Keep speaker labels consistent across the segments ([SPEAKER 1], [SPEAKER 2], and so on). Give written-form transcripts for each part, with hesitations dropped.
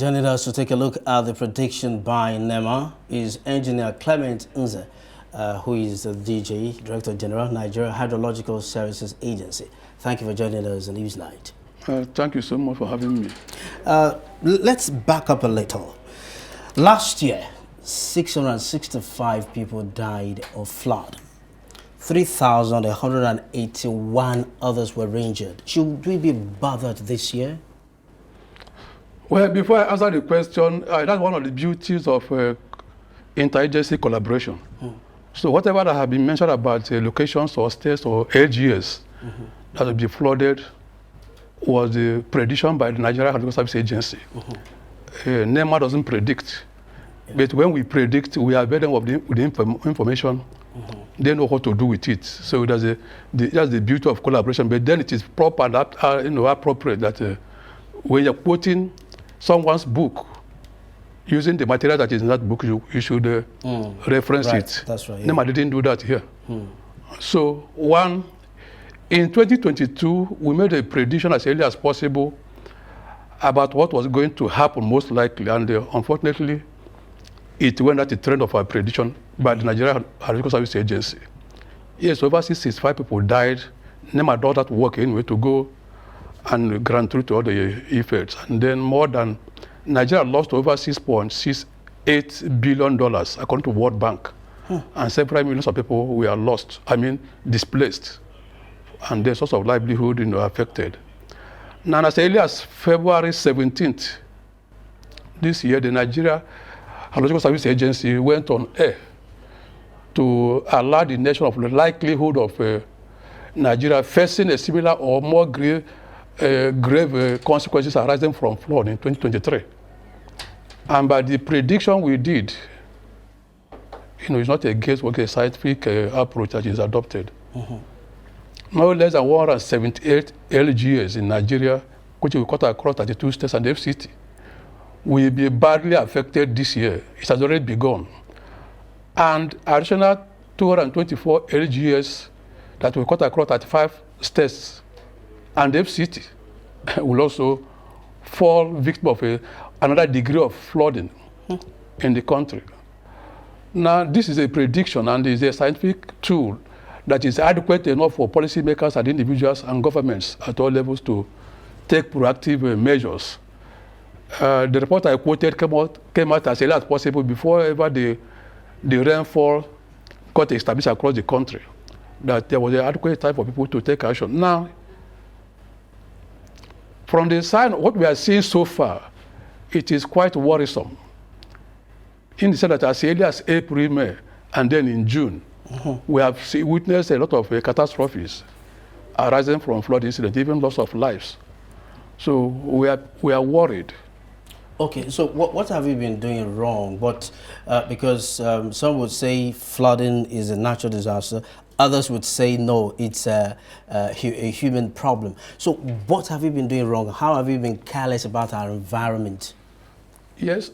[SPEAKER 1] Joining us to take a look at the prediction by NEMA is Engineer Clement, who is the DJ, Director General, Nigeria Hydrological Services Agency. Thank you for joining us on Newsnight.
[SPEAKER 2] Thank you so much for having me.
[SPEAKER 1] Let's back up a little. Last year, 665 people died of flood. 3,181 others were injured. Should we be bothered this year?
[SPEAKER 2] Well, before I answer the question, that's one of the beauties of interagency collaboration. So whatever that have been mentioned about locations or states or LGS that will be flooded was the prediction by the Nigeria Hydrological Service Agency. NEMA doesn't predict, but when we predict, we are better with the information. They know what to do with it. So that's the beauty of collaboration. But then it is proper and appropriate that when you're quoting someone's book, using the material that is in that book, you should reference it.
[SPEAKER 1] That's right. Yeah.
[SPEAKER 2] NEMA didn't do that here. So in 2022, we made a prediction as early as possible about what was going to happen most likely, and unfortunately, it went at the trend of our prediction by the Nigeria Hydrological Service Agency. Yes, over 65 people died. NEMA did that work anyway to go and grant through to all the effects. And then Nigeria lost over $6.68 billion according to World Bank. And several millions of people were lost, displaced. And their source of livelihood affected. Now, as early as February 17th this year, the Nigeria Hydrological Service Agency went on air to alert the nation of the likelihood of Nigeria facing a similar or more grave consequences arising from flood in 2023. And by the prediction we did, it's not a guesswork, a scientific approach that is adopted. No less than 178 LGAs in Nigeria, which we cut across 32 states and FCT, will be badly affected this year. It has already begun. And additional 224 LGAs that we cut across 35 states and FCT will also fall victim of another degree of flooding in the country. Now, this is a prediction and is a scientific tool that is adequate enough for policymakers and individuals and governments at all levels to take proactive measures. The report I quoted came out as early as possible before ever the rainfall got established across the country, that there was an adequate time for people to take action. Now, from the sign, what we are seeing so far, it is quite worrisome. In the sense that as early as April, May, and then in June, we have witnessed a lot of catastrophes arising from flood incidents, even loss of lives. So we are worried.
[SPEAKER 1] Okay, so what have you been doing wrong? But because some would say flooding is a natural disaster, others would say no, it's a human problem. So what have you been doing wrong? How have you been careless about our environment?
[SPEAKER 2] Yes,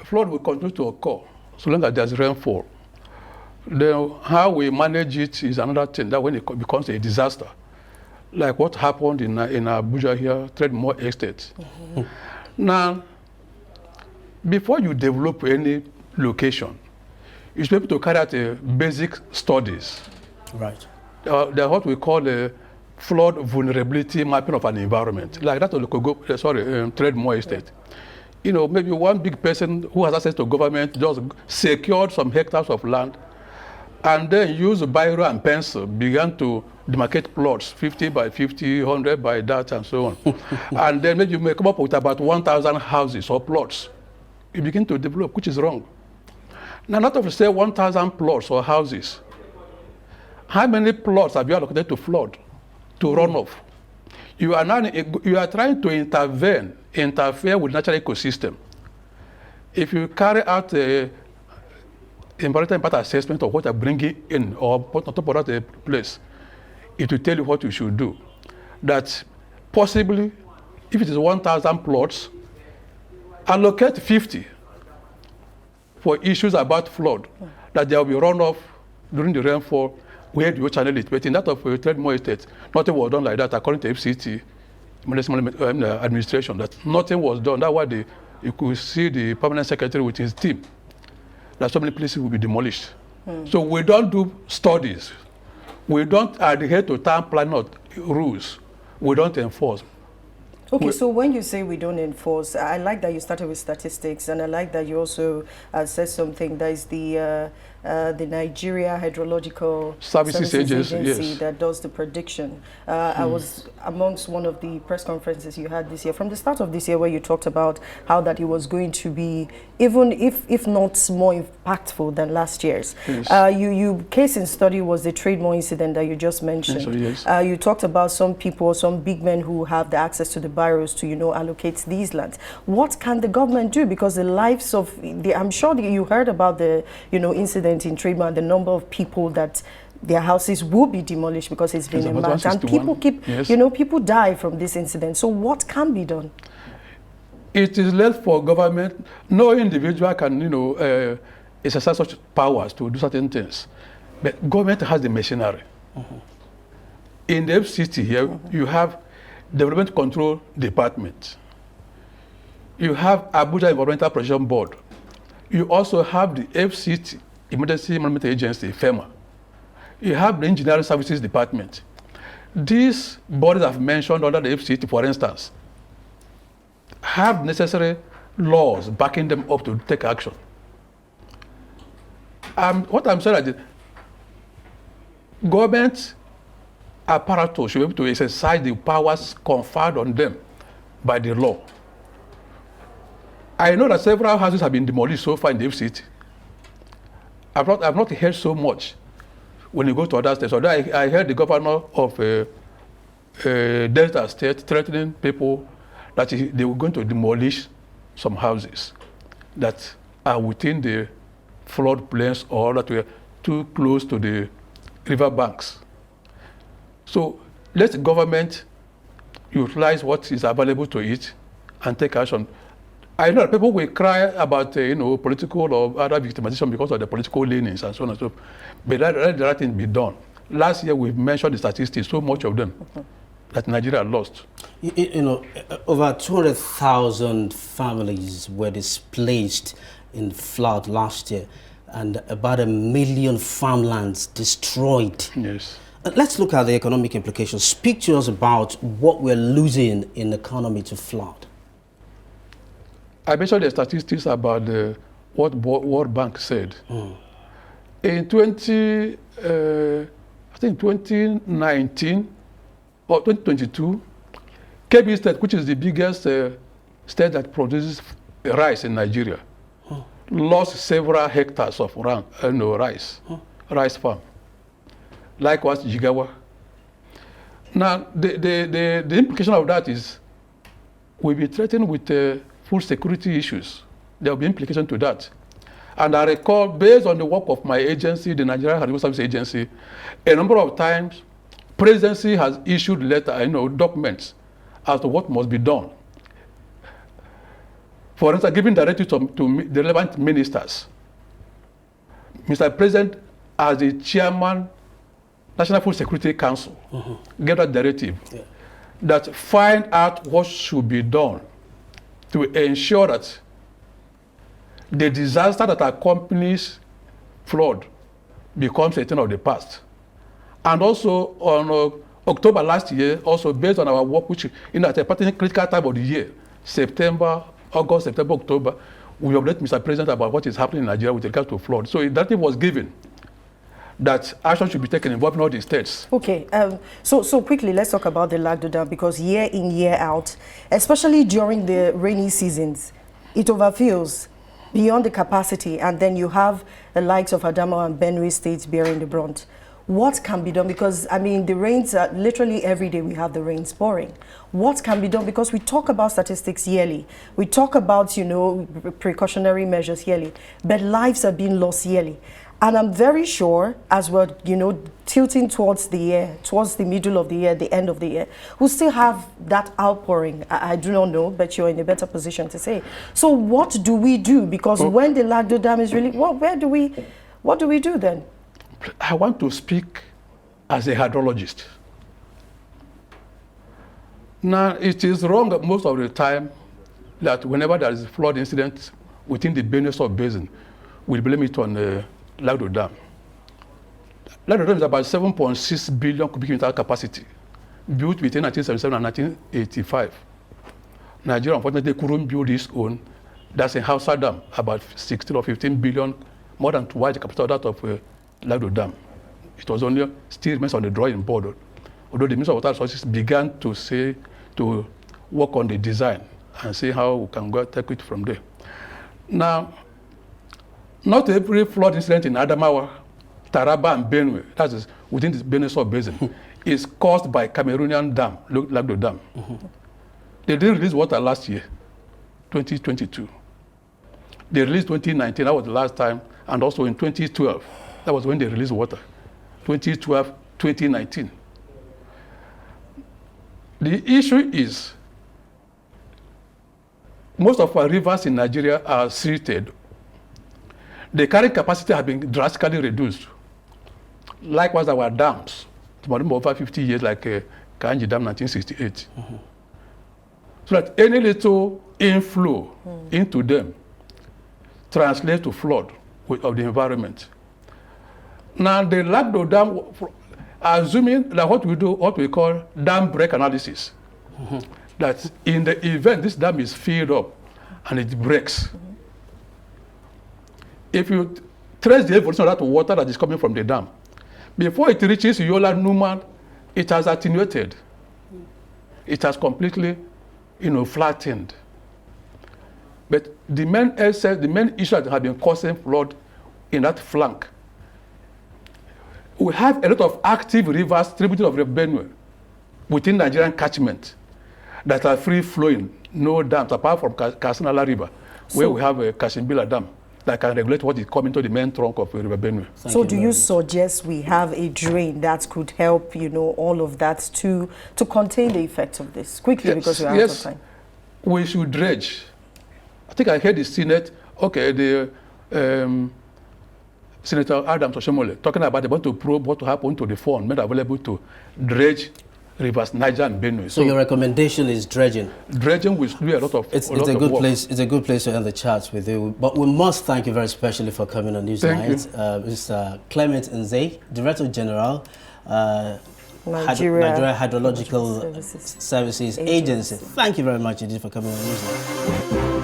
[SPEAKER 2] flood will continue to occur so long as there's rainfall. Then how we manage it is another thing, that when it becomes a disaster, like what happened in Abuja here, Trademore Estate. Now, before you develop any location, you should be able to carry out basic studies.
[SPEAKER 1] Right.
[SPEAKER 2] They're what we call a flood vulnerability mapping of an environment, like that of Trademore Estate. Maybe one big person who has access to government just secured some hectares of land and then used biro and pencil, began to demarcate plots, 50 by 50, 100 by that, and so on. And then maybe you may come up with about 1,000 houses or plots. You begin to develop, which is wrong. Now, not to say 1,000 plots or houses. How many plots have you allocated to flood, to runoff? You are trying to interfere with natural ecosystem. If you carry out a environmental impact assessment of what you're bringing in or put on top of that place, it will tell you what you should do. That possibly, if it is 1,000 plots, allocate 50 for issues about flood, that there will be runoff during the rainfall, where do you channel it? But in that of Trademore Estate, nothing was done like that according to FCT administration, that nothing was done. That's why the you could see the permanent secretary with his team, that so many places will be demolished. So we don't do studies. We don't adhere to town planning rules. We don't enforce.
[SPEAKER 3] Okay, so when you say we don't enforce, I like that you started with statistics, and I like that you also said something that is the Nigeria Hydrological
[SPEAKER 2] Services Agency, yes,
[SPEAKER 3] that does the prediction. I was amongst one of the press conferences you had this year, from the start of this year, where you talked about how that it was going to be, even if not more impactful than last year's.
[SPEAKER 2] Yes.
[SPEAKER 3] You case in study was the Trademore incident that you just mentioned.
[SPEAKER 2] Yes, yes.
[SPEAKER 3] You talked about some people, some big men who have the access to the barriers to, allocate these lands. What can the government do? Because the lives of I'm sure that you heard about the, incident in Trademore, the number of people that their houses will be demolished because it's been embarked, and people keep,
[SPEAKER 2] yes,
[SPEAKER 3] people die from this incident. So what can be done?
[SPEAKER 2] It is left for government. No individual can, exercise such powers to do certain things. But government has the machinery. In the FCT here, you have Development Control Department. You have Abuja Environmental Protection Board. You also have the FCT, Emergency Management Agency, FEMA. You have the Engineering Services Department. These bodies I've mentioned under the FCT, for instance, have necessary laws backing them up to take action. What I'm saying is that government apparatus should be able to exercise the powers conferred on them by the law. I know that several houses have been demolished so far in the FCT. I've not heard so much when you go to other states. Although I heard the governor of Delta State threatening people that they were going to demolish some houses that are within the flood plains or that were too close to the river banks. So let the government utilize what is available to it and take action. I know that people will cry about political or other victimization because of the political leanings and so on and so forth. But let the right thing be done. Last year we've mentioned the statistics, so much of them that Nigeria lost.
[SPEAKER 1] Over 200,000 families were displaced in flood last year, and about 1 million farmlands destroyed.
[SPEAKER 2] Yes.
[SPEAKER 1] Let's look at the economic implications. Speak to us about what we're losing in the economy to flood.
[SPEAKER 2] I mentioned the statistics about what World Bank said. In 2019 or 2022, Kebbi State, which is the biggest state that produces rice in Nigeria, lost several hectares of rice farm. Likewise, Jigawa. Now, the implication of that is we'll be threatened with food security issues. There will be implication to that. And I recall, based on the work of my agency, the Nigeria Hydrological Services Agency, a number of times, Presidency has issued documents as to what must be done. For instance, giving directives to the relevant ministers. Mr. President, as the chairman, National Food Security Council, gave that directive that find out what should be done to ensure that the disaster that accompanies flood becomes a thing of the past. And also on October last year, also based on our work, which at a particular critical time of the year, August, September, October, we update Mr. President about what is happening in Nigeria with regard to flood. So a directive was given that action should be taken involving all the states.
[SPEAKER 3] Okay, so quickly, let's talk about the Lagdo Dam, because year in, year out, especially during the rainy seasons, it overfills beyond the capacity, and then you have the likes of Adamawa and Benue states bearing the brunt. What can be done? Because, I mean, the rains are literally every day we have the rains pouring. What can be done? Because we talk about statistics yearly. We talk about, precautionary measures yearly, but lives are being lost yearly. And I'm very sure, as we're, tilting towards the year, towards the middle of the year, the end of the year, we'll still have that outpouring. I do not know, but you're in a better position to say. So what do we do? Because when the Lagdo Dam is really, what do we do then?
[SPEAKER 2] I want to speak as a hydrologist. Now, it is wrong most of the time that whenever there is a flood incident within the Benue sub-basin, we blame it on Lagdo Dam. Lagdo Dam is about 7.6 billion cubic meter capacity, built between 1977 and 1985. Nigeria, unfortunately, couldn't build its own. That's in Hausa Dam, about 16 or 15 billion, more than twice the capacity of that of Lagdo Dam. It was only still remains on the drawing board, although the Minister of Water Resources began to work on the design and see how we can go take it from there. Now, not every flood incident in Adamawa, Taraba, and Benue, that is within the Benue sub-basin, is caused by Cameroonian dam, Lagdo Dam. They didn't release water last year, 2022. They released 2019, that was the last time, and also in 2012, that was when they released water. 2012, 2019. The issue is, most of our rivers in Nigeria are silted. The carrying capacity has been drastically reduced. Likewise, our dams, over 50 years, like Kanji Dam, 1968. So that any little inflow into them translates to flood of the environment. Now, the Lagdo Dam, assuming that what we call dam break analysis, that in the event this dam is filled up and it breaks, if you trace the evolution of that water that is coming from the dam, before it reaches Yola Numa, it has attenuated. It has completely, flattened. But the main issue that has been causing flood in that flank, we have a lot of active rivers, tributaries of the Benue, within Nigerian catchment that are free flowing, no dams, apart from Kasinala River, where we have a Kashimbila Dam that can regulate what is coming to the main trunk of River Benue.
[SPEAKER 3] So do you suggest we have a drain that could help, all of that to contain the effects of this? Quickly, because we're out of time.
[SPEAKER 2] We should dredge. I think I heard the Senate, Senator Adams Oshomole talking about they want to probe what will happen to the fund made available to dredge rivers Niger and Benue.
[SPEAKER 1] So your recommendation is dredging.
[SPEAKER 2] Dredging will do a lot of
[SPEAKER 1] It's a good place. It's a good place to end the chats with you. But we must thank you very specially for coming on Newsnight. Mr. Clement Nze, Director General, Nigeria Hydrological Services Agency. Thank you very much indeed for coming on Newsnight.